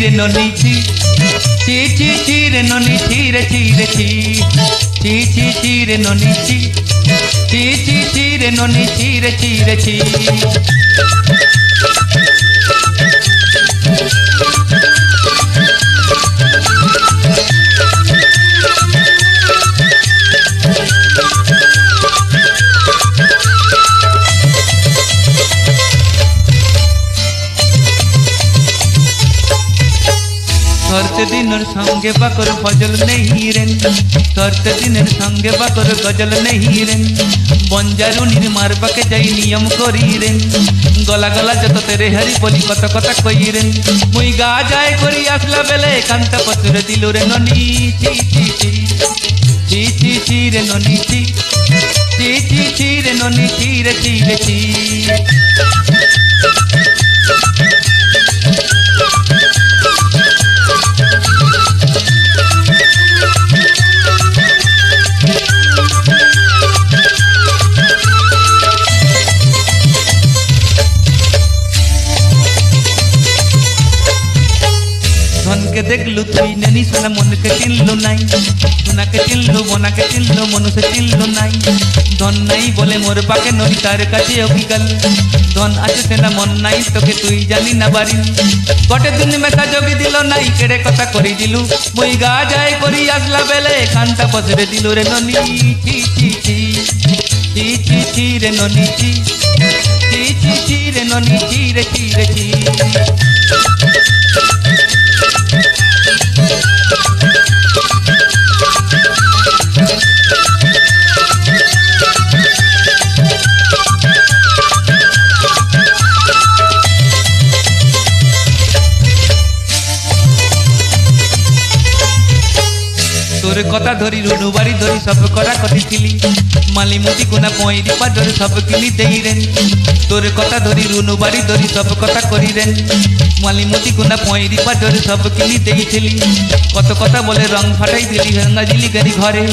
রে ননি ছি ছি ছি ছি রে ননি ছি রে ছি রে ছি ছি ছি ছি রে ননি ছি ছি ছি ছি রে ননি ছি রে ছি রে ছি करते दिनर संगे बाकर फजल नहीं रेन करते दिनर संगे बाकर गजल नहीं रेन बंजारू निर्मार पाके जाई नियम करी रेन गला गला जत तेरे हरी बोली कत कता कई रेन मुई गा जाए करी आसला बेले कांता पसुर दिलो रे ननी ची ची ची ची ची ची रे ननी ची ची ची ची रे ननी ची रे ची रे ची धन के देखलु तुई ननी सोना मन के चिनलु नाई सोना के चिनलु मोना के चिनलु मनु से चिनलु नाई धन नाई बोले मोर पाके नरी तार काছে অবিকাল धन আছে সেনা মন নাই তোকে তুই জানি না বাড়ি গটে দিন মেকা যোগী দিল নাই কেড়ে কথা করি দিলু মুই গা যায় করি আসলা বেলে কান্তা পছরে দিল রে ননি ছি ছি ছি ছি ছি ছি রে ননি ছি ছি ছি ছি রে ননি ছি রে ছি রে ছি तोर कथा धरी रुनु बाड़ी धरी सब करा कथिली मालिमुती गुना पईरी पादर सब किनी देई रेन तोर कथा धरी रुनु बाड़ी धरी सब कथा करी रेन मालिमुती गुना पईरी पादर सब किनी देईथिली कत कथा बोले रंग फाटाई दिली गंगा जिली गरी घरे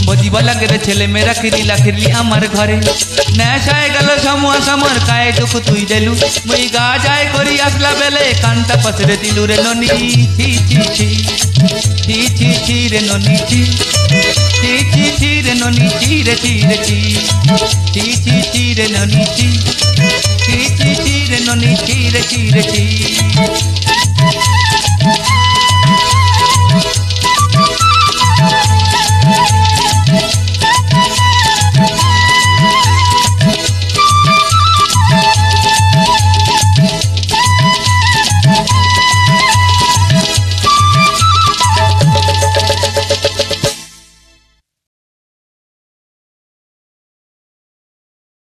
बजिबा लागे रे छेले मेरा किरिला किरली आमार घरे नेशाय गेल समूह समर काय दुख तुई देलु मुई गा जाय करी आसला बेले कांता पसरे दिलु रे ननी छी छी छी ची ची ची रे ननी ची ची ची ची रे ननी ची रे ची रे ची ची ची ची रे ननी ची ची ची ची रे ननी ची रे ची रे ची